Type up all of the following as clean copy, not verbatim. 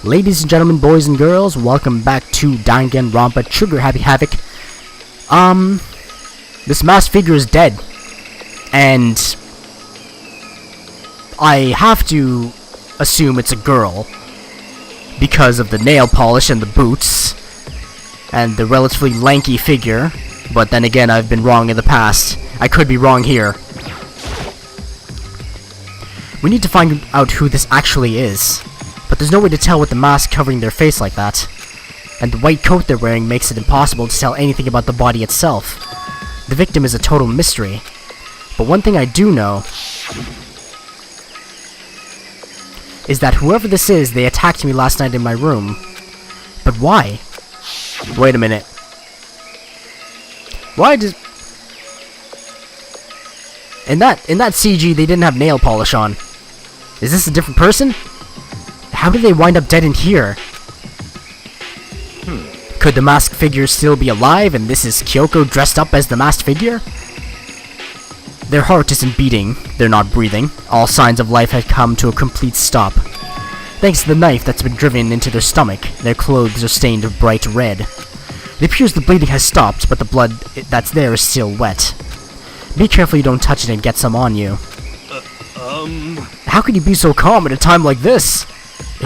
Ladies and gentlemen, boys and girls, welcome back to Danganronpa Trigger Happy Havoc. This masked figure is dead. And I have to assume it's a girl because of the nail polish and the boots and the relatively lanky figure. But then again, I've been wrong in the past. I could be wrong here. We need to find out who this actually is. But there's no way to tell with the mask covering their face like that. And the white coat they're wearing makes it impossible to tell anything about the body itself. The victim is a total mystery. But one thing I do know is that whoever this is, they attacked me last night in my room. But why? Wait a minute. Why does... In that CG, they didn't have nail polish on. Is this a different person? How did they wind up dead in here? Could the masked figure still be alive and this is Kyoko dressed up as the masked figure? Their heart isn't beating, they're not breathing. All signs of life had come to a complete stop. Thanks to the knife that's been driven into their stomach, their clothes are stained a bright red. It appears the bleeding has stopped, but the blood that's there is still wet. Be careful you don't touch it and get some on you. How can you be so calm at a time like this?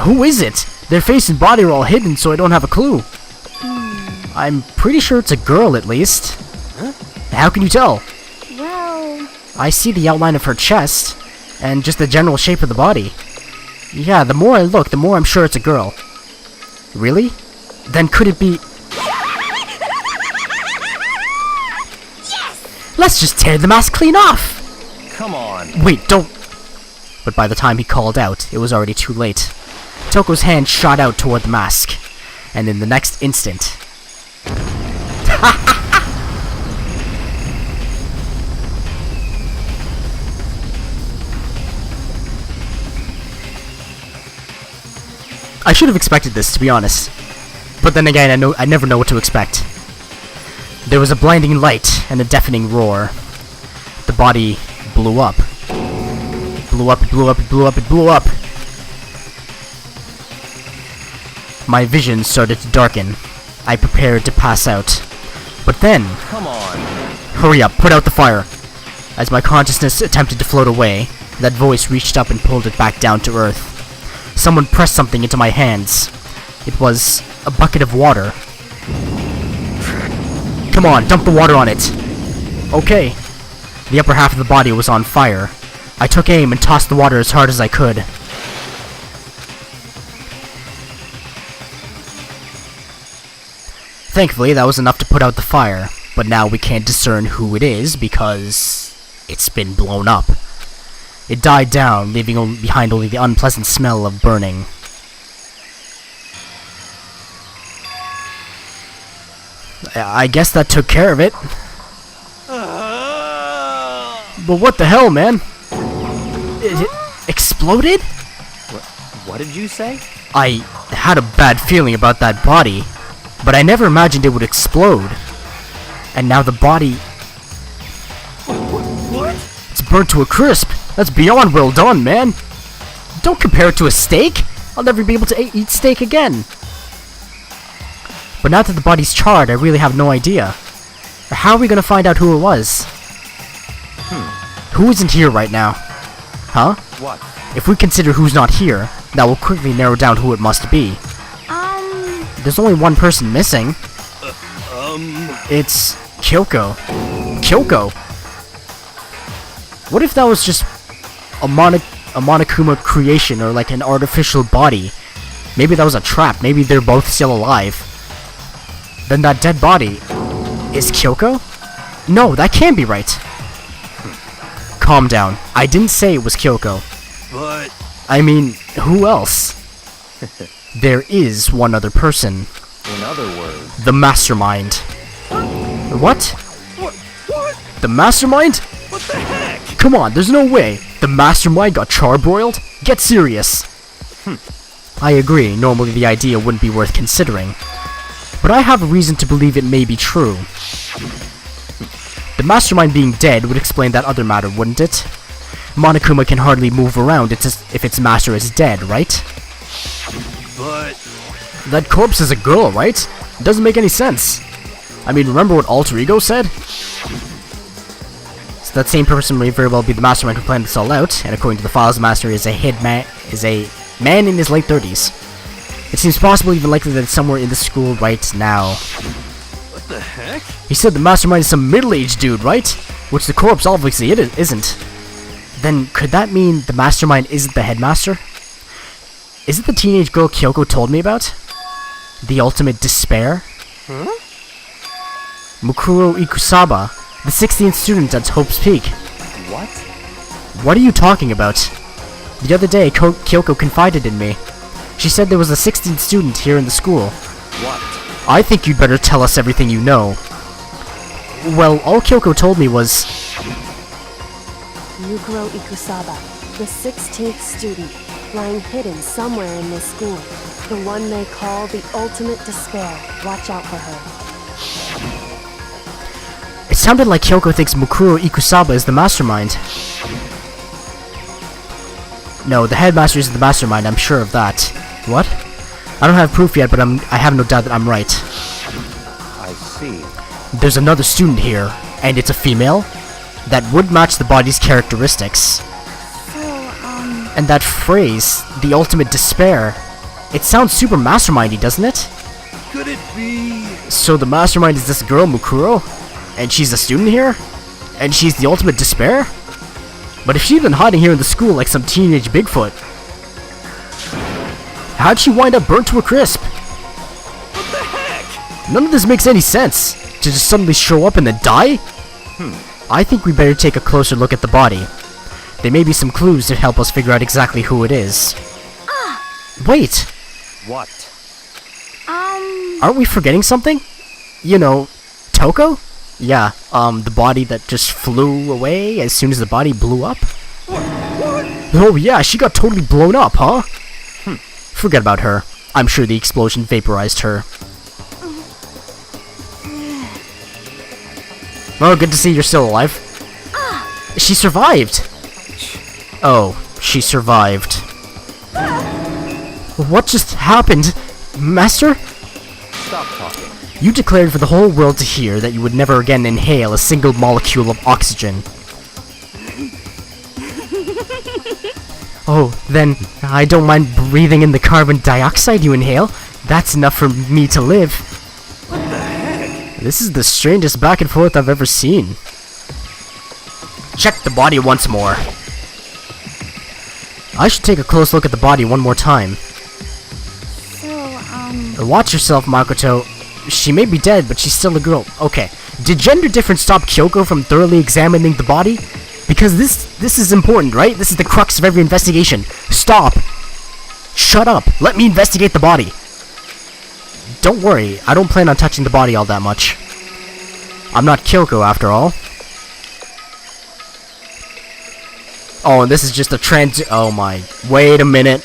Who is it? Their face and body are all hidden, so I don't have a clue. I'm pretty sure it's a girl, at least. Huh? How can you tell? Well... I see the outline of her chest, and just the general shape of the body. Yeah, the more I look, the more I'm sure it's a girl. Really? Then could it be... Yes! Let's just tear the mask clean off! Come on. Wait, don't... But by the time he called out, it was already too late. Toko's hand shot out toward the mask, and in the next instant... I should have expected this, to be honest. But then again, I never know what to expect. There was a blinding light and a deafening roar. The body blew up. Blew up, it blew up, it blew up, it blew up. My vision started to darken. I prepared to pass out. But then... Come on. Hurry up, put out the fire. As my consciousness attempted to float away, that voice reached up and pulled it back down to earth. Someone pressed something into my hands. It was a bucket of water. Come on, dump the water on it. Okay. The upper half of the body was on fire. I took aim and tossed the water as hard as I could. Thankfully, that was enough to put out the fire, but now we can't discern who it is because it's been blown up. It died down, leaving behind only the unpleasant smell of burning. I guess that took care of it. But what the hell, man? It exploded? What did you say? I had a bad feeling about that body, but I never imagined it would explode. And now the body... What? It's burnt to a crisp. That's beyond well done, man. Don't compare it to a steak. I'll never be able to eat steak again. But now that the body's charred, I really have no idea. How are we gonna find out who it was? Who isn't here right now? Huh? What? If we consider who's not here, that will quickly narrow down who it must be. There's only one person missing. It's Kyoko. Kyoko? What if that was just a Monokuma creation or like an artificial body? Maybe that was a trap. Maybe they're both still alive. Then that dead body is Kyoko? No, that can't be right. Calm down. I didn't say it was Kyoko. But... I mean, who else? There is one other person. In other words... The Mastermind. What? What? The Mastermind? What the heck? Come on, there's no way. The Mastermind got charbroiled? Get serious. I agree, normally the idea wouldn't be worth considering. But I have a reason to believe it may be true. The Mastermind being dead would explain that other matter, wouldn't it? Monokuma can hardly move around if its master is dead, right? But That corpse is a girl, right? It doesn't make any sense. I mean, remember what Alter Ego said? So that same person may very well be the mastermind who planned this all out, and according to the files, the master is a man in his late 30s. It seems possible, even likely, that it's somewhere in the school right now. what the heck? He said the mastermind is some middle-aged dude, right? Which the corpse obviously isn't. Then, could that mean the mastermind isn't the headmaster? Is it the teenage girl Kyoko told me about? The ultimate despair? Huh? Mukuro Ikusaba, the 16th student at Hope's Peak. What? What are you talking about? The other day, Kyoko confided in me. She said there was a 16th student here in the school. What? I think you'd better tell us everything you know. Well, all Kyoko told me was... Mukuro Ikusaba, the 16th student, lying hidden somewhere in this school. The one they call the ultimate despair. Watch out for her. It sounded like Kyoko thinks Mukuro Ikusaba is the mastermind. No, the headmaster is the mastermind, I'm sure of that. What? I don't have proof yet, but I have no doubt that I'm right. I see. There's another student here, and it's a female? That would match the body's characteristics. And that phrase, the ultimate despair, it sounds super mastermindy, doesn't it? Could it be? So the mastermind is this girl, Mukuro? And she's a student here? And she's the ultimate despair? But if she's been hiding here in the school like some teenage Bigfoot, how'd she wind up burnt to a crisp? What the heck? None of this makes any sense. To just suddenly show up and then die? I think we better take a closer look at the body. There may be some clues to help us figure out exactly who it is. Wait! What? Aren't we forgetting something? You know, Toko? Yeah, the body that just flew away as soon as the body blew up? What? Oh yeah, she got totally blown up, huh? Forget about her. I'm sure the explosion vaporized her. Oh, good to see you're still alive. She survived! Oh, she survived. What just happened? Master? Stop talking. You declared for the whole world to hear that you would never again inhale a single molecule of oxygen. Oh, then I don't mind breathing in the carbon dioxide you inhale. That's enough for me to live. What the heck? This is the strangest back and forth I've ever seen. Check the body once more. I should take a close look at the body one more time. Watch yourself, Makoto. She may be dead, but she's still a girl. Okay. Did gender difference stop Kyoko from thoroughly examining the body? Because this is important, right? This is the crux of every investigation. Stop. Shut up. Let me investigate the body. Don't worry, I don't plan on touching the body all that much. I'm not Kyoko, after all. Oh, and this is just a oh my. Wait a minute.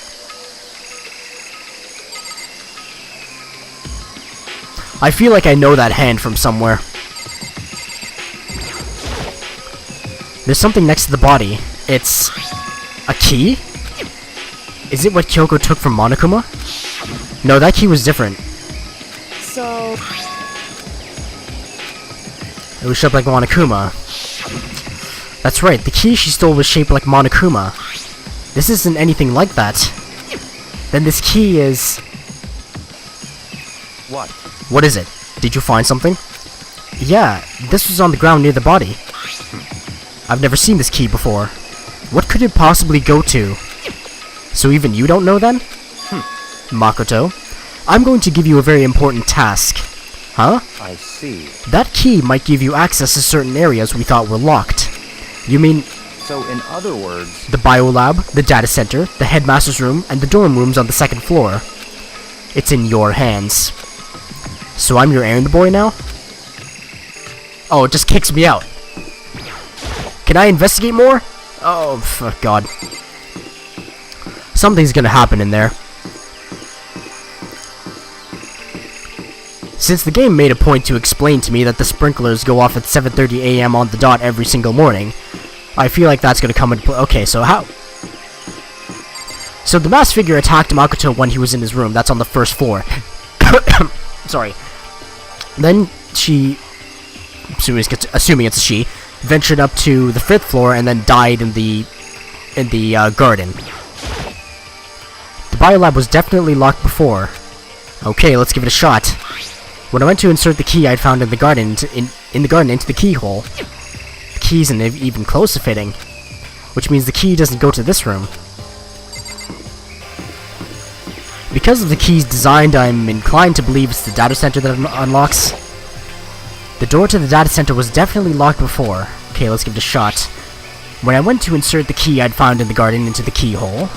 I feel like I know that hand from somewhere. There's something next to the body. It's... a key? Is it what Kyoko took from Monokuma? No, that key was different. So... It was shaped like Monokuma. That's right, the key she stole was shaped like Monokuma. This isn't anything like that. Then this key is... What? What is it? Did you find something? Yeah, this was on the ground near the body. I've never seen this key before. What could it possibly go to? So even you don't know then? Makoto, I'm going to give you a very important task. Huh? I see. That key might give you access to certain areas we thought were locked. You mean So in other words, the biolab, the data center, the headmaster's room, and the dorm rooms on the second floor. It's in your hands. So I'm your errand boy now? Oh, it just kicks me out. Can I investigate more? Oh, God. Something's gonna happen in there. Since the game made a point to explain to me that the sprinklers go off at 7:30 AM on the dot every single morning, I feel like that's gonna come in okay, so So the masked figure attacked Makoto when he was in his room. That's on the first floor. Sorry. Then she, assuming it's a she, ventured up to the 5th floor and then died in the garden. The biolab was definitely locked before. Okay, let's give it a shot. When I went to insert the key I'd found in the garden into the keyhole, the key isn't even close to fitting, which means the key doesn't go to this room. Because of the key's design, I'm inclined to believe it's the data center that unlocks. The door to the data center was definitely locked before. Okay, let's give it a shot. When I went to insert the key I'd found in the garden into the keyhole,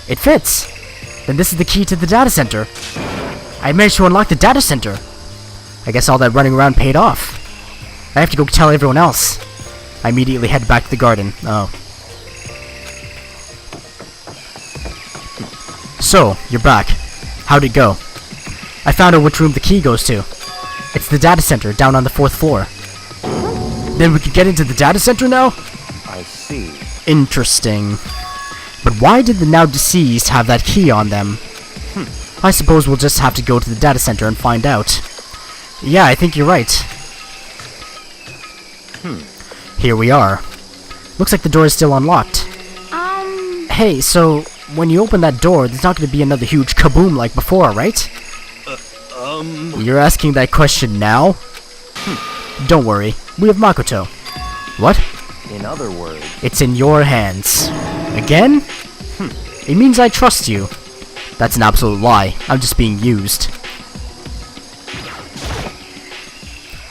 it fits! Then this is the key to the data center. I managed to unlock the data center. I guess all that running around paid off. I have to go tell everyone else. I immediately head back to the garden. Oh. So, you're back. How'd it go? I found out which room the key goes to. It's the data center, down on the 4th floor. Then we can get into the data center now? I see. Interesting. But why did the now deceased have that key on them? I suppose we'll just have to go to the data center and find out. Yeah, I think you're right. Here we are. Looks like the door is still unlocked. Hey, so when you open that door, there's not going to be another huge kaboom like before, right? You're asking that question now? Don't worry, we have Makoto. What? In other words, It's in your hands. Again? It means I trust you. That's an absolute lie. I'm just being used.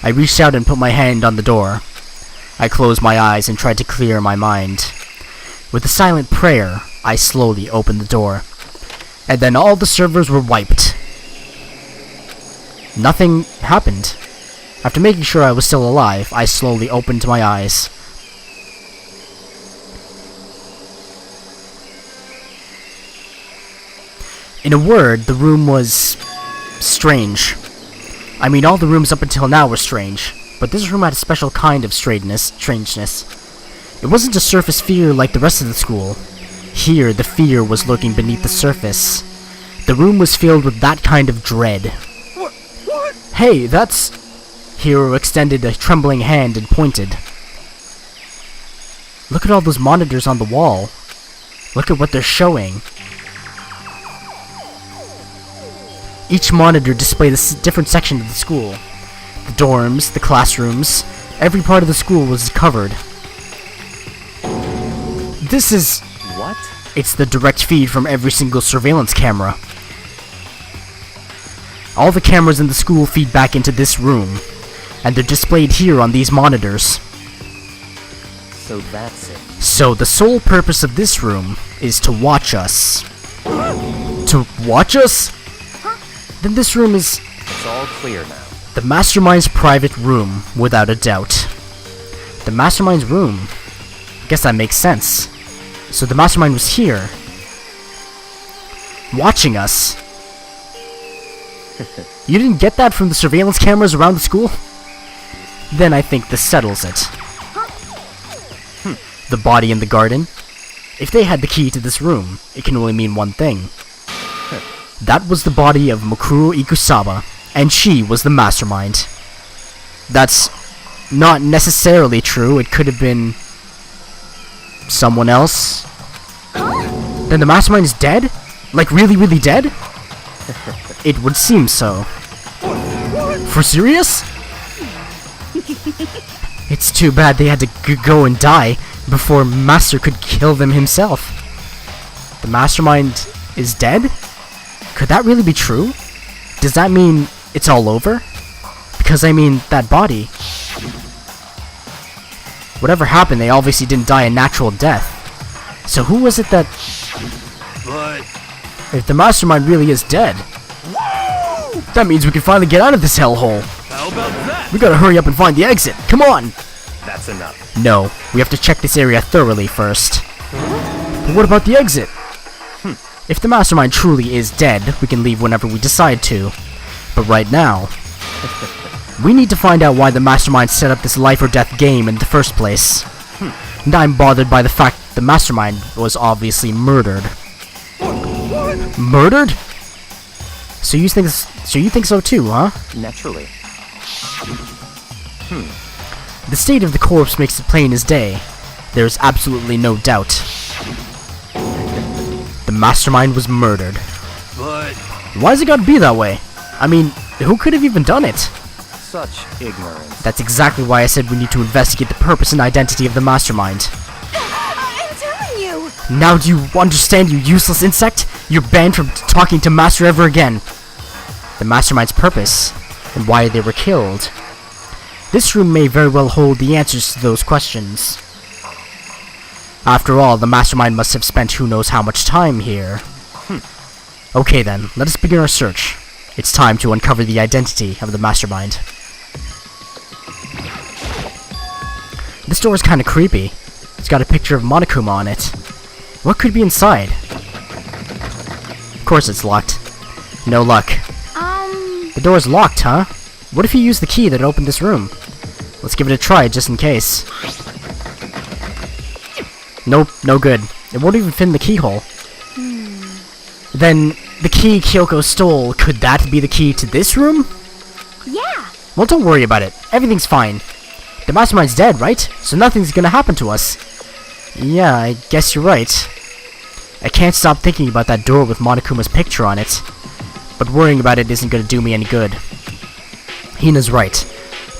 I reached out and put my hand on the door. I closed my eyes and tried to clear my mind. With a silent prayer, I slowly opened the door. And then all the servers were wiped. Nothing happened. After making sure I was still alive, I slowly opened my eyes. In a word, the room was strange. I mean, all the rooms up until now were strange, but this room had a special kind of strangeness. It wasn't a surface fear like the rest of the school. Here, the fear was lurking beneath the surface. The room was filled with that kind of dread. What? Hey, that's... Hiro extended a trembling hand and pointed. Look at all those monitors on the wall. Look at what they're showing. Each monitor displayed a different section of the school. The dorms, the classrooms, every part of the school was covered. This is... What? It's the direct feed from every single surveillance camera. All the cameras in the school feed back into this room, and they're displayed here on these monitors. So that's it. So the sole purpose of this room is to watch us. To watch us? Then this room is It's all clear now. the Mastermind's private room, without a doubt. The Mastermind's room? I guess that makes sense. So the Mastermind was here, watching us. You didn't get that from the surveillance cameras around the school? Then I think this settles it. The body in the garden? If they had the key to this room, it can only mean one thing. That was the body of Mukuro Ikusaba, and she was the Mastermind. That's not necessarily true. It could have been someone else. Then the Mastermind is dead? Like really, really dead? It would seem so. For serious? It's too bad they had to go and die before Master could kill them himself. The Mastermind is dead? Could that really be true? Does that mean it's all over? Because I mean, that body. Whatever happened, they obviously didn't die a natural death. So who was it that... But... If the Mastermind really is dead, that means we can finally get out of this hellhole. How about that? We gotta hurry up and find the exit. Come on! That's enough. No, we have to check this area thoroughly first. But what about the exit? If the Mastermind truly is dead, we can leave whenever we decide to. But right now, we need to find out why the Mastermind set up this life or death game in the first place. And I'm bothered by the fact The mastermind was obviously murdered. What? Murdered? So you think so too, huh? Naturally. The state of the corpse makes it plain as day. There is absolutely no doubt. The mastermind was murdered. But Why's it gotta be that way? I mean, who could have even done it? such ignorance. That's exactly why I said we need to investigate the purpose and identity of the mastermind. I'm telling you! Now do you understand, you useless insect? You're banned from talking to Master ever again. The mastermind's purpose, and why they were killed. This room may very well hold the answers to those questions. After all, the mastermind must have spent who knows how much time here. Okay then, let us begin our search. It's time to uncover the identity of the mastermind. This door is kinda creepy. It's got a picture of Monokuma on it. What could be inside? Of course it's locked. No luck. The door is locked, huh? What if you used the key that opened this room? Let's give it a try, just in case. Nope, no good. It won't even fit in the keyhole. Then, the key Kyoko stole, could that be the key to this room? Yeah! Well, don't worry about it. Everything's fine. The mastermind's dead, right? So nothing's gonna happen to us. Yeah, I guess you're right. I can't stop thinking about that door with Monokuma's picture on it. But worrying about it isn't gonna do me any good. Hina's right.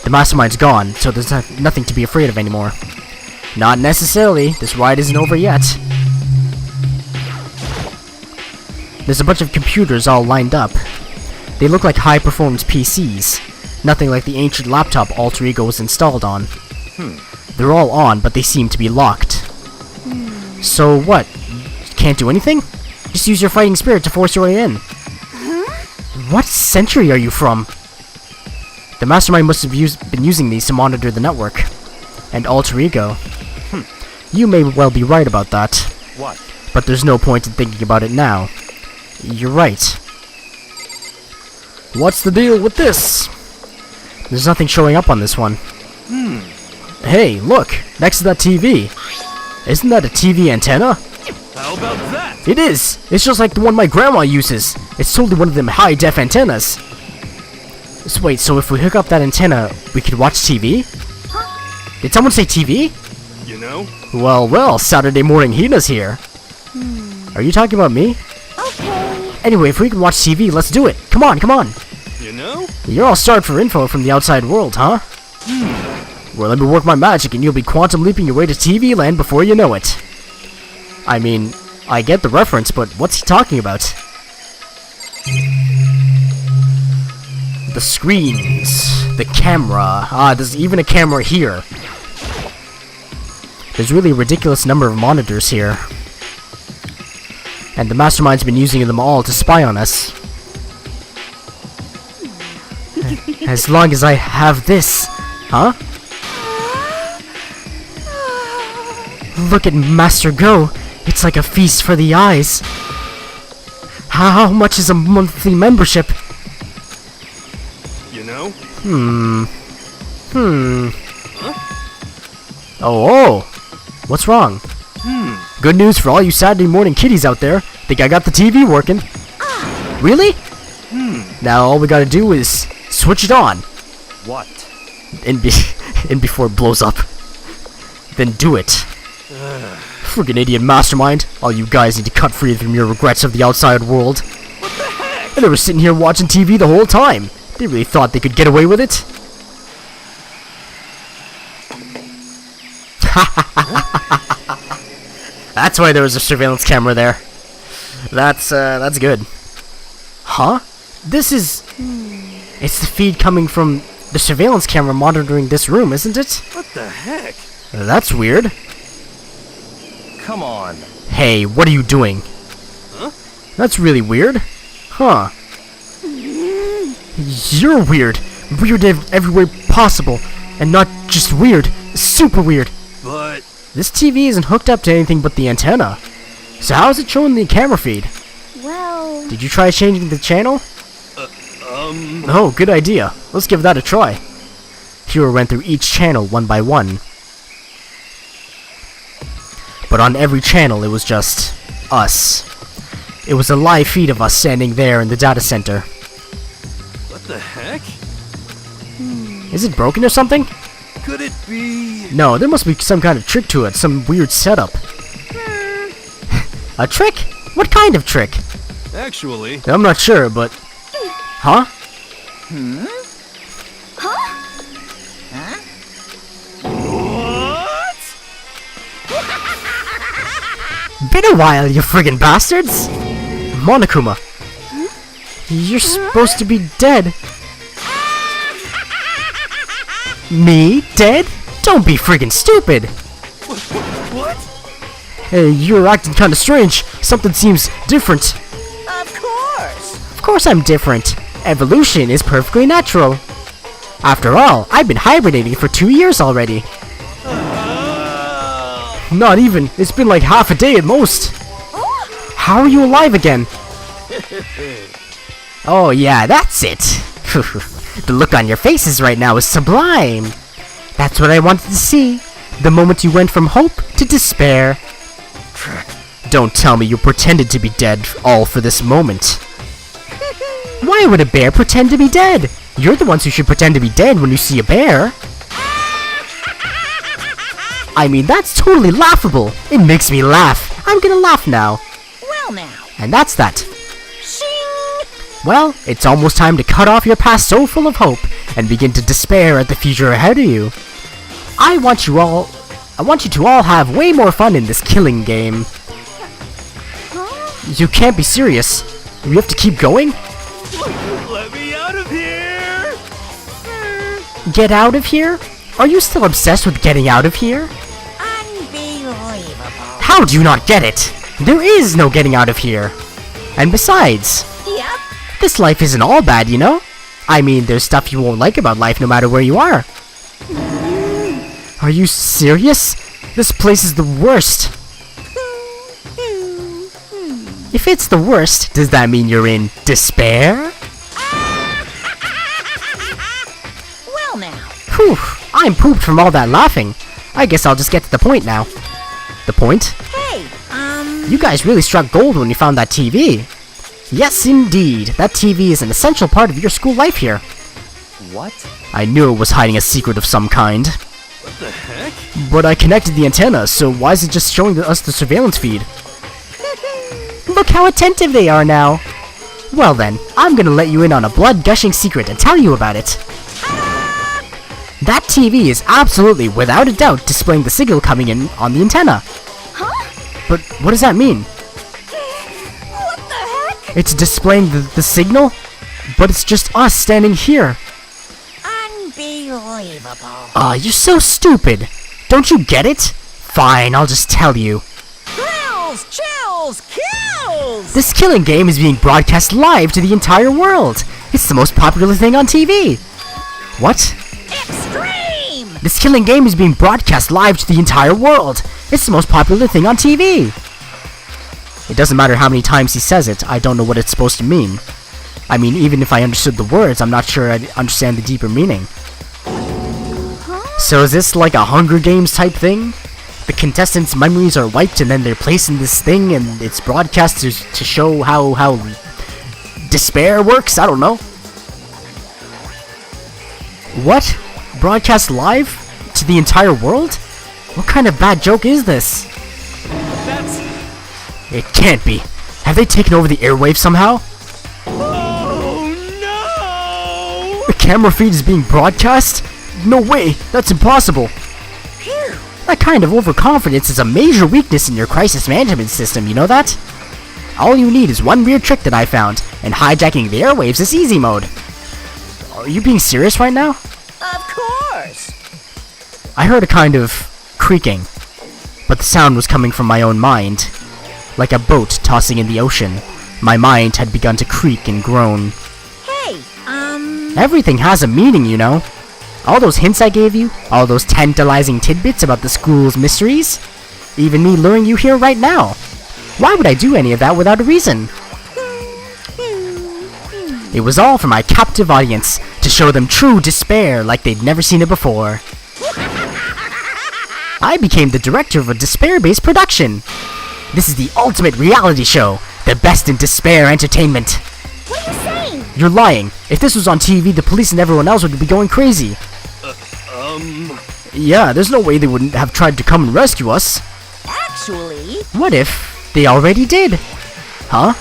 The mastermind's gone, so there's nothing to be afraid of anymore. Not necessarily. This ride isn't over yet. There's a bunch of computers all lined up. They look like high-performance PCs. Nothing like the ancient laptop Alter Ego was installed on. They're all on, but they seem to be locked. So what? Can't do anything? Just use your fighting spirit to force your way in. What century are you from? The mastermind must have been using these to monitor the network. And Alter Ego. You may well be right about that. What? But there's no point in thinking about it now. You're right. What's the deal with this? There's nothing showing up on this one. Hey, look! Next to that TV. Isn't that a TV antenna? How about that? It is! It's just like the one my grandma uses. It's totally one of them high-def antennas. So wait, so if we hook up that antenna, we could watch TV? Did someone say TV? You know? Well, Saturday morning Hina's here. Are you talking about me? Okay. Anyway, if we can watch TV, let's do it. Come on. You know? You're all starved for info from the outside world, huh? Well, let me work my magic and you'll be quantum leaping your way to TV land before you know it. I mean, I get the reference, but what's he talking about? The screens, the camera. There's even a camera here. There's really a ridiculous number of monitors here. And the mastermind's been using them all to spy on us. As long as I have this, huh? Look at Master go. It's like a feast for the eyes. How much is a monthly membership? You know? Oh, what's wrong? Good news for all you Saturday morning kiddies out there. Think I got the TV working? Really? Now all we gotta do is switch it on. What? And before it blows up. Then do it. Friggin' idiot mastermind. All you guys need to cut free from your regrets of the outside world. What the heck? And they were sitting here watching TV the whole time. They really thought they could get away with it? That's why there was a surveillance camera there. That's good. Huh? This is... It's the feed coming from the surveillance camera monitoring this room, isn't it? What the heck? That's weird. Come on. Hey, what are you doing? Huh? That's really weird. Huh. You're weird. Weird everywhere possible. And not just weird, super weird. But... This TV isn't hooked up to anything but the antenna. So how is it showing the camera feed? Well... Did you try changing the channel? Oh, good idea. Let's give that a try. Hero went through each channel one by one. But on every channel, it was just us. It was a live feed of us standing there in the data center. What the heck? Is it broken or something? Could it be? No, there must be some kind of trick to it, some weird setup. A trick? What kind of trick? Actually, I'm not sure, but... Huh? what? Been a while, you friggin' bastards! Monokuma, you're supposed to be dead. Me? Dead? Don't be friggin' stupid! What? Hey, you're acting kinda strange. Something seems different. Of course. Of course I'm different. Evolution is perfectly natural. After all, I've been hibernating for 2 years already. Not even. It's been like half a day at most. How are you alive again? Oh yeah, that's it. The look on your faces right now is sublime. That's what I wanted to see. The moment you went from hope to despair. Don't tell me you pretended to be dead all for this moment. Why would a bear pretend to be dead? You're the ones who should pretend to be dead when you see a bear. I mean, that's totally laughable. It makes me laugh. I'm gonna laugh now. Well now. And that's that. Shing! Well, it's almost time to cut off your past so full of hope and begin to despair at the future ahead of you. I want you to all have way more fun in this killing game. You can't be serious. We have to keep going? Let me out of here! Get out of here? Are you still obsessed with getting out of here? Unbelievable. How do you not get it? There is no getting out of here. And besides, Yep. this life isn't all bad, you know? I mean, there's stuff you won't like about life no matter where you are. Are you serious? This place is the worst. If it's the worst, does that mean you're in despair? Well now. Whew, I'm pooped from all that laughing. I guess I'll just get to the point now. The point? Hey, You guys really struck gold when you found that TV. Yes, indeed. That TV is an essential part of your school life here. What? I knew it was hiding a secret of some kind. What the heck? But I connected the antenna, so why is it just showing us the surveillance feed? Look how attentive they are now. Well then, I'm gonna let you in on a blood-gushing secret and tell you about it. That TV is absolutely, without a doubt, displaying the signal coming in on the antenna. But what does that mean? what the heck? It's displaying the signal? But it's just us standing here. Unbelievable. Aw, you're so stupid. Don't you get it? Fine, I'll just tell you. Thrills, chills, kills! This killing game is being broadcast live to the entire world. It's the most popular thing on TV. What? Extreme! This killing game is being broadcast live to the entire world. It's the most popular thing on TV. It doesn't matter how many times he says it, I don't know what it's supposed to mean. I mean, even if I understood the words, I'm not sure I'd understand the deeper meaning. So is this like a Hunger Games type thing? The contestants' memories are wiped and then they're placed in this thing and it's broadcast to show how despair works? I don't know. What? Broadcast live? To the entire world? What kind of bad joke is this? That's... It can't be. Have they taken over the airwaves somehow? Oh no! The camera feed is being broadcast? No way, that's impossible. Phew! That kind of overconfidence is a major weakness in your crisis management system, you know that? All you need is one weird trick that I found, and hijacking the airwaves is easy mode. Are you being serious right now? Of course! I heard a kind of creaking, but the sound was coming from my own mind. Like a boat tossing in the ocean, my mind had begun to creak and groan. Hey, Everything has a meaning, you know. All those hints I gave you, all those tantalizing tidbits about the school's mysteries, even me luring you here right now. Why would I do any of that without a reason? It was all for my captive audience, to show them true despair like they'd never seen it before. I became the director of a despair-based production. This is the ultimate reality show, the best in despair entertainment. What are you saying? You're lying. If this was on TV, the police and everyone else would be going crazy. Yeah, there's no way they wouldn't have tried to come and rescue us. Actually, What if they already did? Huh?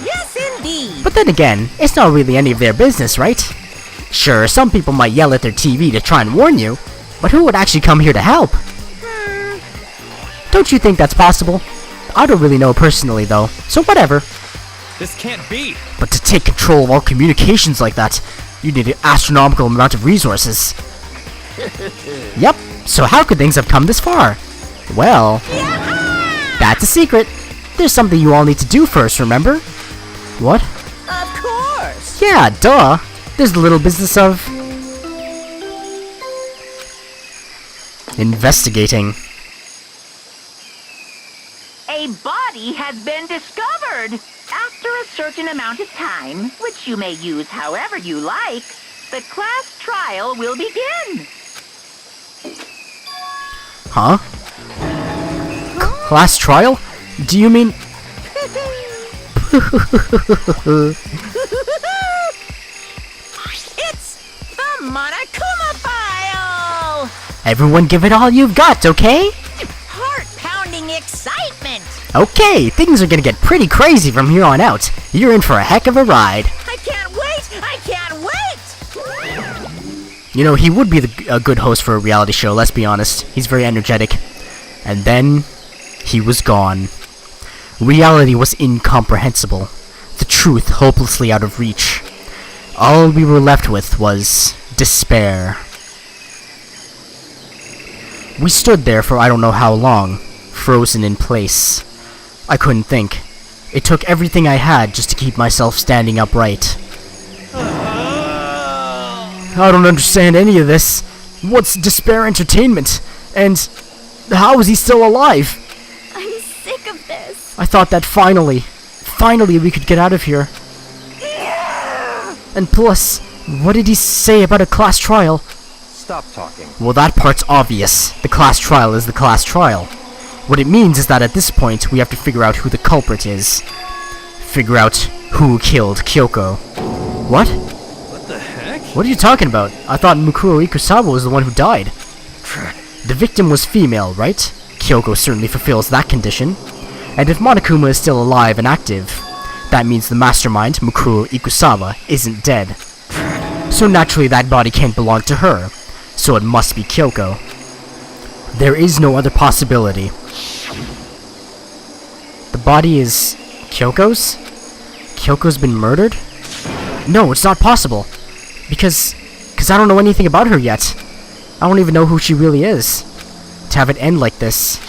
yes indeed. But then again, it's not really any of their business, right? Sure, some people might yell at their TV to try and warn you, but who would actually come here to help? Don't you think that's possible? I don't really know personally though, so whatever. This can't be. But to take control of all communications like that, you need an astronomical amount of resources. Yep, so how could things have come this far? Well, that's a secret. There's something you all need to do first, remember? What? Of course. Yeah, duh. There's the little business of... investigating. A body has been discovered. After a certain amount of time, which you may use however you like, the class trial will begin. Huh? Class trial? Do you mean... It's the Monokuma file! Everyone give it all you've got, okay? Heart-pounding excitement! Okay, things are gonna get pretty crazy from here on out. You're in for a heck of a ride. I can't wait! I can't wait! You know, he would be a good host for a reality show, let's be honest. He's very energetic. And then, he was gone. Reality was incomprehensible. The truth hopelessly out of reach. All we were left with was despair. We stood there for I don't know how long, frozen in place. I couldn't think. It took everything I had just to keep myself standing upright. I don't understand any of this. What's despair entertainment? And how is he still alive? I'm sick of this. I thought that finally we could get out of here. And plus, what did he say about a class trial? Stop talking. Well, that part's obvious. The class trial is the class trial. What it means is that at this point, we have to figure out who the culprit is. Figure out who killed Kyoko. What? What the heck? What are you talking about? I thought Mukuro Ikusawa was the one who died. The victim was female, right? Kyoko certainly fulfills that condition. And if Monokuma is still alive and active, that means the mastermind, Mukuro Ikusawa, isn't dead. So naturally that body can't belong to her. So it must be Kyoko. There is no other possibility. The body is Kyoko's? Kyoko's been murdered? No, it's not possible. Because I don't know anything about her yet. I don't even know who she really is. To have it end like this.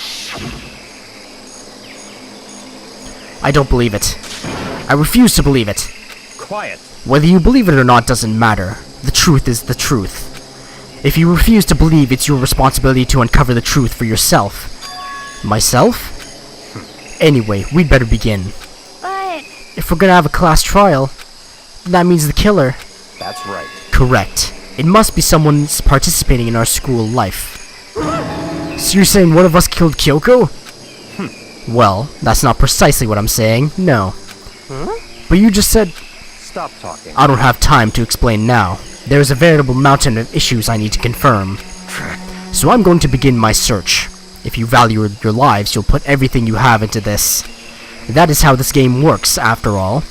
I don't believe it. I refuse to believe it. Quiet. Whether you believe it or not doesn't matter. The truth is the truth. If you refuse to believe, it's your responsibility to uncover the truth for yourself. Myself? Anyway, we'd better begin. But If we're gonna have a class trial, that means the killer. That's right. Correct. It must be someone participating in our school life. So you're saying one of us killed Kyoko? Well, that's not precisely what I'm saying, no. But you just said... Stop talking. I don't have time to explain now. There is a veritable mountain of issues I need to confirm. So I'm going to begin my search. If you value your lives, you'll put everything you have into this. That is how this game works, after all.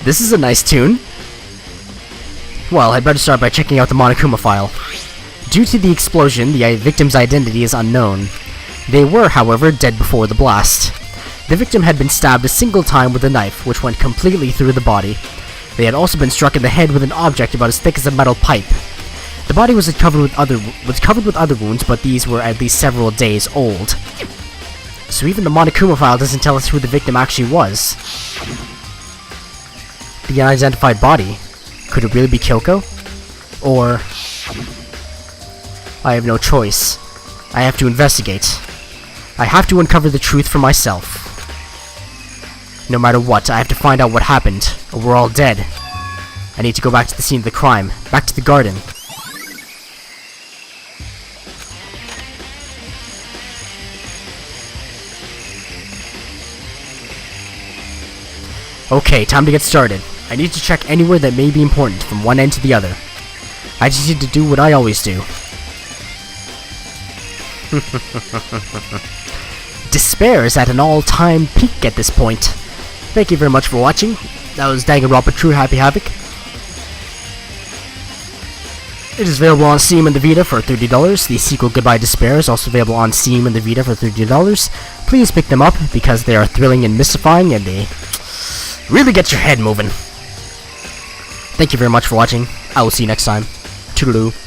This is a nice tune. Well, I'd better start by checking out the Monokuma file. Due to the explosion, the victim's identity is unknown. They were, however, dead before the blast. The victim had been stabbed a single time with a knife, which went completely through the body. They had also been struck in the head with an object about as thick as a metal pipe. The body was covered with other wounds, but these were at least several days old. So even the Monokuma file doesn't tell us who the victim actually was. The unidentified body. Could it really be Kyoko? Or... I have no choice. I have to investigate. I have to uncover the truth for myself. No matter what, I have to find out what happened, or we're all dead. I need to go back to the scene of the crime. Back to the garden. Okay, time to get started. I need to check anywhere that may be important from one end to the other. I just need to do what I always do. Despair is at an all-time peak at this point. Thank you very much for watching. That was Danganronpa True Happy Havoc. It is available on Steam and the Vita for $30. The sequel Goodbye Despair is also available on Steam and the Vita for $30. Please pick them up because they are thrilling and mystifying and they really get your head moving. Thank you very much for watching. I will see you next time. Toodaloo.